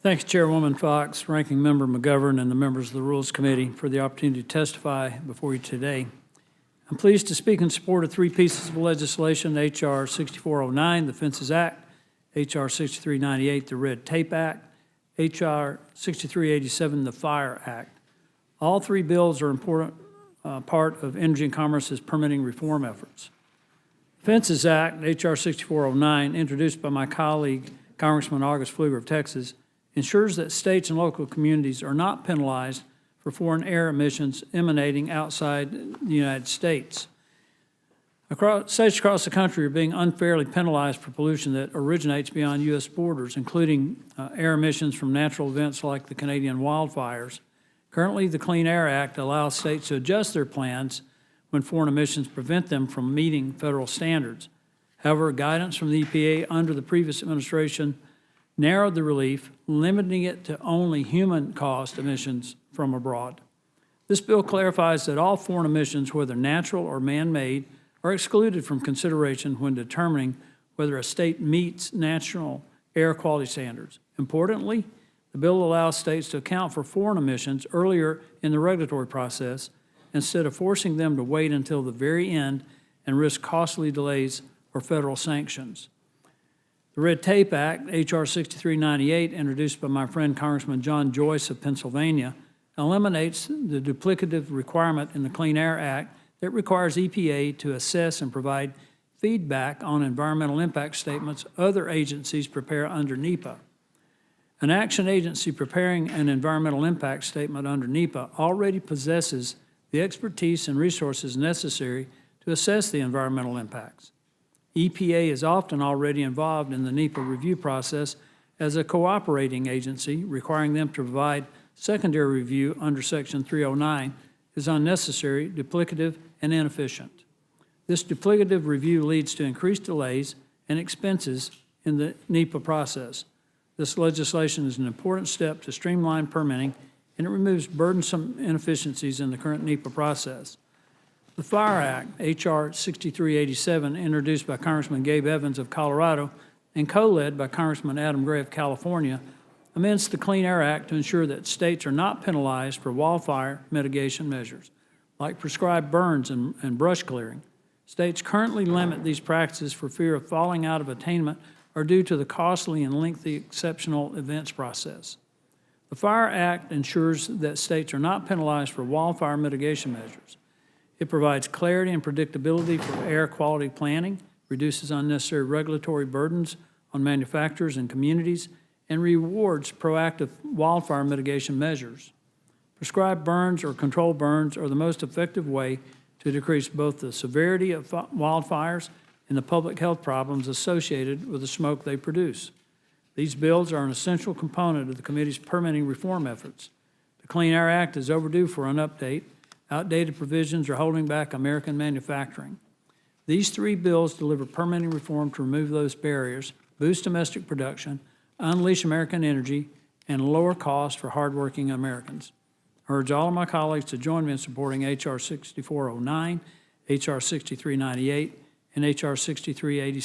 Thanks, Chairwoman Fox, Ranking Member McGovern, and the members of the Rules Committee for the opportunity to testify before you today. I'm pleased to speak in support of three pieces of legislation: H.R. 6409, the Fences Act; H.R. 6398, the Red Tape Act; H.R. 6387, the Fire Act. All three bills are important part of Energy and Commerce's permitting reform efforts. Fences Act, H.R. 6409, introduced by my colleague, Congressman August Pfluger of Texas, ensures that states and local communities are not penalized for foreign air emissions emanating outside the United States. States across the country are being unfairly penalized for pollution that originates beyond U.S. borders, including air emissions from natural events like the Canadian wildfires. Currently, the Clean Air Act allows states to adjust their plans when foreign emissions prevent them from meeting federal standards. However, guidance from the EPA under the previous administration narrowed the relief, limiting it to only human-caused emissions from abroad. This bill clarifies that all foreign emissions, whether natural or man-made, are excluded from consideration when determining whether a state meets national air quality standards. Importantly, the bill allows states to account for foreign emissions earlier in the regulatory process instead of forcing them to wait until the very end and risk costly delays or federal sanctions. The Red Tape Act, H.R. 6398, introduced by my friend Congressman John Joyce of Pennsylvania, eliminates the duplicative requirement in the Clean Air Act that requires EPA to assess and provide feedback on environmental impact statements other agencies prepare under NEPA. An action agency preparing an environmental impact statement under NEPA already possesses the expertise and resources necessary to assess the environmental impacts. EPA is often already involved in the NEPA review process as a cooperating agency. Requiring them to provide secondary review under Section 309 is unnecessary, duplicative, and inefficient. This duplicative review leads to increased delays and expenses in the NEPA process. This legislation is an important step to streamline permitting, and it removes burdensome inefficiencies in the current NEPA process. The Fire Act, H.R. 6387, introduced by Congressman Gabe Evans of Colorado and co-led by Congressman Adam Gray of California, amends the Clean Air Act to ensure that states are not penalized for wildfire mitigation measures, like prescribed burns and brush clearing. States currently limit these practices for fear of falling out of attainment or due to the costly and lengthy exceptional events process. The Fire Act ensures that states are not penalized for wildfire mitigation measures. It provides clarity and predictability for air quality planning, reduces unnecessary regulatory burdens on manufacturers and communities, and rewards proactive wildfire mitigation measures. Prescribed burns or controlled burns are the most effective way to decrease both the severity of wildfires and the public health problems associated with the smoke they produce. These bills are an essential component of the committee's permitting reform efforts. The Clean Air Act is overdue for an update. Outdated provisions are holding back American manufacturing. These three bills deliver permitting reform to remove those barriers, boost domestic production, unleash American energy, and lower costs for hardworking Americans. I urge all of my colleagues to join me in supporting H.R. 6409, H.R. 6398, and H.R. 6387.